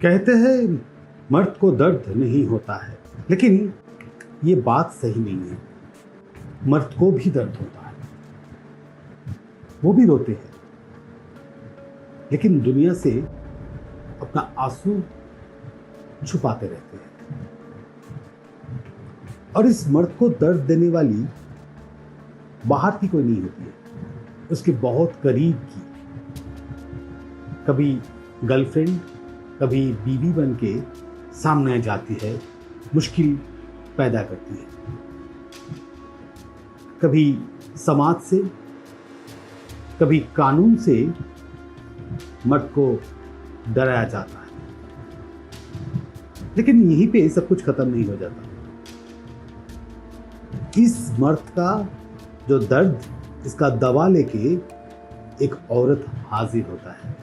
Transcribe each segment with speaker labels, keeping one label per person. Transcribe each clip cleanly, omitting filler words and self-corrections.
Speaker 1: कहते हैं मर्द को दर्द नहीं होता है, लेकिन ये बात सही नहीं है। मर्द को भी दर्द होता है, वो भी रोते हैं, लेकिन दुनिया से अपना आंसू छुपाते रहते हैं। और इस मर्द को दर्द देने वाली बाहर की कोई नहीं होती है, उसके बहुत करीब की। कभी गर्लफ्रेंड, कभी बीवी बन के सामने जाती है, मुश्किल पैदा करती है। कभी समाज से, कभी कानून से मर्द को डराया जाता है, लेकिन यहीं पे सब कुछ खत्म नहीं हो जाता। इस मर्द का जो दर्द, इसका दवा लेके एक औरत हाजिर होता है,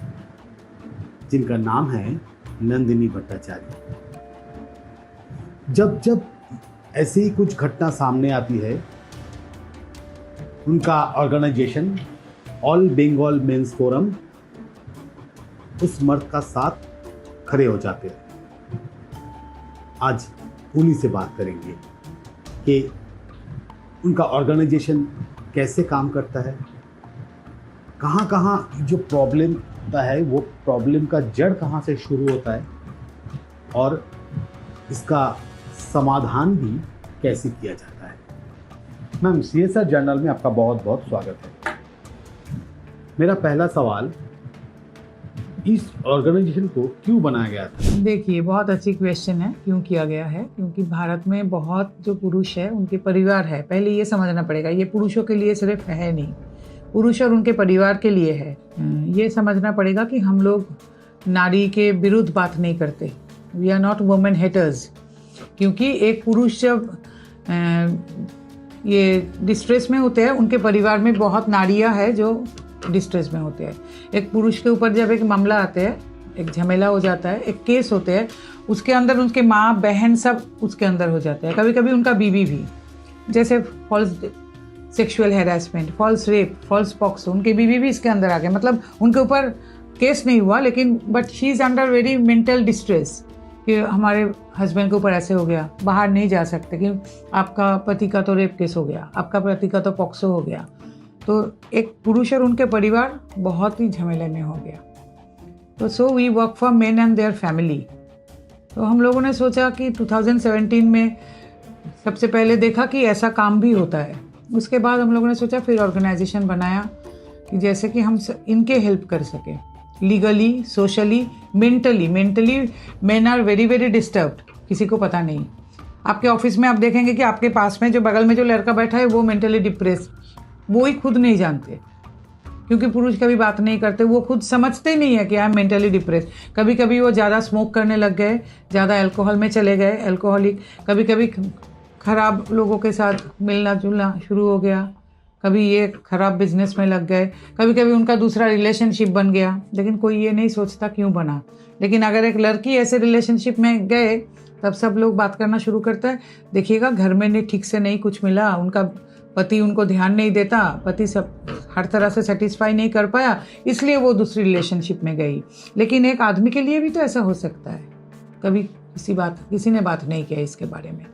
Speaker 1: जिनका नाम है नंदिनी भट्टाचार्य। जब जब ऐसी कुछ घटना सामने आती है, उनका organization all Bengal men's forum उस मर्द का साथ खड़े हो जाते हैं। आज उन्हीं से बात करेंगे कि उनका ऑर्गेनाइजेशन कैसे काम करता है, कहाँ कहाँ जो प्रॉब्लम होता है, वो प्रॉब्लम का जड़ कहाँ से शुरू होता है, और इसका समाधान भी कैसे किया जाता है। मैम, CSR जर्नल में आपका बहुत बहुत स्वागत है। मेरा पहला सवाल, इस ऑर्गेनाइजेशन को क्यों बनाया गया था?
Speaker 2: देखिए, बहुत अच्छी क्वेश्चन है। क्यों किया गया है? क्योंकि भारत में बहुत जो पुरुष है, उनके परिवार है। पहले ये समझना पड़ेगा, ये पुरुषों के लिए सिर्फ है नहीं, पुरुष और उनके परिवार के लिए है। ये समझना पड़ेगा कि हम लोग नारी के विरुद्ध बात नहीं करते। We are not women haters. क्योंकि एक पुरुष जब ये डिस्ट्रेस में होते हैं, उनके परिवार में बहुत नारियां हैं जो डिस्ट्रेस में होते हैं। एक पुरुष के ऊपर जब एक मामला आता है, एक झमेला हो जाता है, एक केस होते हैं, उसके अंदर उनके माँ बहन सब उसके अंदर हो जाते हैं, कभी कभी उनका बीवी भी। जैसे false sexual harassment, false rape, false POCSO, उनके बीवी भी इसके अंदर आ गए। मतलब उनके ऊपर केस नहीं हुआ, लेकिन but she is under very mental distress कि हमारे हस्बैंड के ऊपर ऐसे हो गया, बाहर नहीं जा सकते कि आपका पति का तो रेप केस हो गया, आपका पति का तो पॉक्सो हो गया। तो एक पुरुष और उनके परिवार बहुत ही झमेले में हो गया। तो so we work for men and their family. तो हम लोगों ने सोचा कि 2017 में सबसे पहले देखा कि ऐसा काम भी होता है। उसके बाद हम लोगों ने सोचा, फिर ऑर्गेनाइजेशन बनाया कि जैसे कि हम इनके हेल्प कर सकें, legally, socially, mentally. Men are very very disturbed, किसी को पता नहीं। आपके ऑफिस में आप देखेंगे कि आपके पास में जो बगल में जो लड़का बैठा है, वो मेंटली डिप्रेस, वो ही खुद नहीं जानते, क्योंकि पुरुष कभी बात नहीं करते, वो खुद समझते नहीं है कि आई एम मेंटली डिप्रेस। कभी कभी वो ज़्यादा स्मोक करने लग गए, ज़्यादा अल्कोहल में चले गए, अल्कोहलिक। कभी कभी खराब लोगों के साथ मिलना जुलना शुरू हो गया, कभी ये खराब बिजनेस में लग गए, कभी कभी उनका दूसरा रिलेशनशिप बन गया। लेकिन कोई ये नहीं सोचता क्यों बना। लेकिन अगर एक लड़की ऐसे रिलेशनशिप में गए, तब सब लोग बात करना शुरू करता है, देखिएगा घर में नहीं ठीक से नहीं कुछ मिला, उनका पति उनको ध्यान नहीं देता, पति सब हर तरह से सेटिस्फाई नहीं कर पाया, इसलिए वो दूसरी रिलेशनशिप में गई। लेकिन एक आदमी के लिए भी तो ऐसा हो सकता है, कभी किसी ने बात नहीं किया इसके बारे में।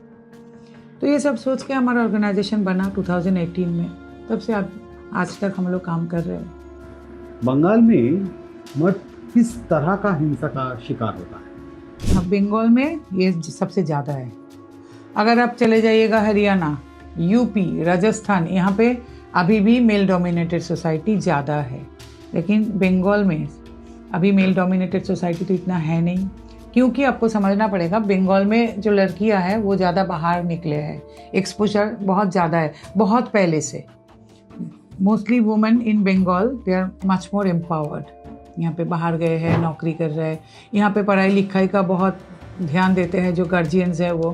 Speaker 2: तो ये सब सोच के हमारा ऑर्गेनाइजेशन बना 2018 में। तब से आज तक हम लोग काम कर रहे हैं।
Speaker 1: बंगाल में मर्द किस तरह का हिंसा का शिकार होता है?
Speaker 2: हाँ, बंगाल में ये सबसे ज़्यादा है। अगर आप चले जाइएगा हरियाणा, यूपी, राजस्थान, यहाँ पे अभी भी मेल डोमिनेटेड सोसाइटी ज़्यादा है। लेकिन बंगाल में अभी मेल डोमिनेटेड सोसाइटी तो इतना है नहीं, क्योंकि आपको समझना पड़ेगा, बंगाल में जो लड़कियां हैं वो ज़्यादा बाहर निकले हैं, एक्सपोजर बहुत ज़्यादा है, बहुत पहले से। Mostly women in Bengal they are much more empowered. यहाँ पे बाहर गए हैं, नौकरी कर रहे हैं, यहाँ पे पढ़ाई लिखाई का बहुत ध्यान देते हैं जो गार्जियंस है वो।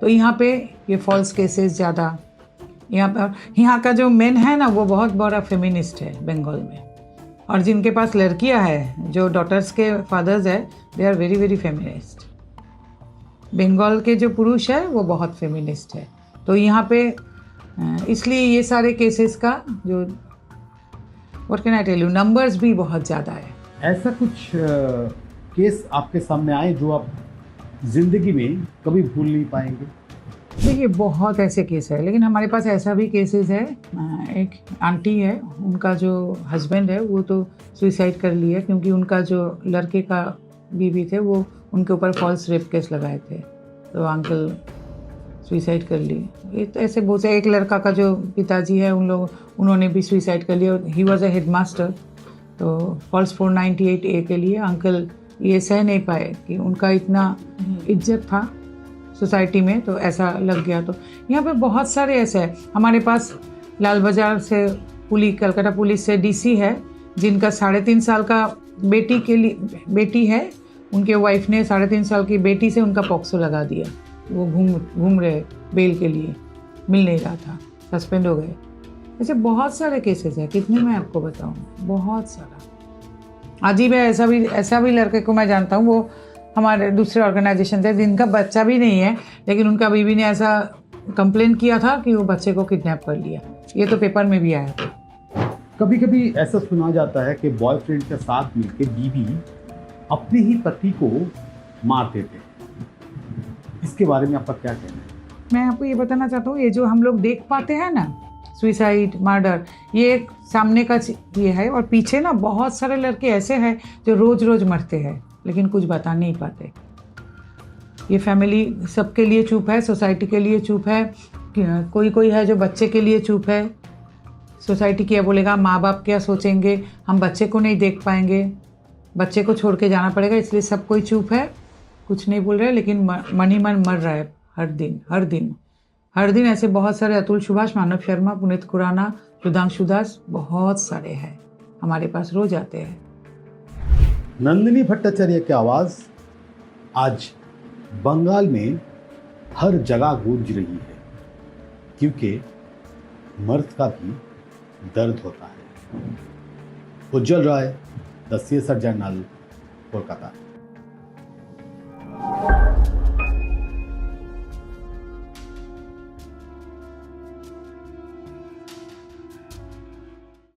Speaker 2: तो यहाँ पे ये फॉल्स केसेस ज़्यादा। यहाँ का जो मेन है ना, वो बहुत बड़ा फेमिनिस्ट है बंगाल में। और जिनके पास लड़कियां हैं, जो डॉटर्स के फादर्स है, they are very very feminist. Bengal के जो पुरुष है वो बहुत फेमिनिस्ट है। तो यहाँ पे इसलिए ये सारे केसेस का जो what can I tell you, numbers भी बहुत ज़्यादा है।
Speaker 1: ऐसा कुछ केस आपके सामने आए जो आप जिंदगी में कभी भूल नहीं पाएंगे?
Speaker 2: देखिए बहुत ऐसे केस है, लेकिन हमारे पास ऐसा भी केसेस है। एक आंटी है, उनका जो हस्बैंड है वो तो सुइसाइड कर लिया क्योंकि उनका जो लड़के का बीवी थे वो उनके ऊपर फॉल्स रेप केस लगाए थे, तो अंकल सुइसाइड कर ली। ये तो ऐसे बहुत से, एक लड़का का जो पिताजी है उन्होंने भी सुइसाइड कर लिया। ही वॉज अ हेडमास्टर, तो फॉल्स 498A के लिए अंकल ये सह नहीं पाए कि उनका इतना इज्जत था सोसाइटी में, तो ऐसा लग गया। तो यहाँ पे बहुत सारे ऐसे हैं। हमारे पास लाल बाज़ार से कलकत्ता पुलिस से डीसी है जिनका 3.5 साल का बेटी है, उनके वाइफ ने 3.5 साल की बेटी से उनका पॉक्सो लगा दिया। वो घूम रहे बेल के लिए, मिल नहीं रहा था, सस्पेंड हो गए। ऐसे बहुत सारे केसेस हैं, कितने मैं आपको बताऊँ, बहुत सारा। अजीब है, ऐसा भी लड़के को मैं जानता हूँ, वो हमारे दूसरे ऑर्गेनाइजेशन थे जिनका बच्चा भी नहीं है, लेकिन उनका बीवी ने ऐसा कंप्लेन किया था कि वो बच्चे को किडनैप कर लिया। ये तो पेपर में भी आया था।
Speaker 1: कभी कभी ऐसा सुना जाता है कि बॉयफ्रेंड के साथ मिलकर बीवी अपने ही पति को मार देते हैं। इसके बारे में आपका क्या कहना है?
Speaker 2: मैं आपको ये बताना चाहता हूँ, ये जो हम लोग देख पाते हैं ना, सुइसाइड, मर्डर, ये एक सामने का ये है, और पीछे ना बहुत सारे लड़के ऐसे हैं जो रोज रोज मरते हैं लेकिन कुछ बता नहीं पाते। ये फैमिली सबके लिए चुप है, सोसाइटी के लिए चुप है, कोई है जो बच्चे के लिए चुप है। सोसाइटी क्या बोलेगा, माँ बाप क्या सोचेंगे, हम बच्चे को नहीं देख पाएंगे, बच्चे को छोड़ के जाना पड़ेगा, इसलिए सब कोई चुप है, कुछ नहीं बोल रहे, लेकिन मन ही मन मर रहा है हर दिन ऐसे बहुत सारे। अतुल सुभाष, मानव शर्मा, पुनीत खुराना, सुधांशु दास, बहुत सारे हैं हमारे पास, रोज आते हैं।
Speaker 1: नंदिनी भट्टाचार्य की आवाज आज बंगाल में हर जगह गूंज रही है, क्योंकि मर्द का भी दर्द होता है। उज्जवल राय, द CSR जर्नल, कोलकाता।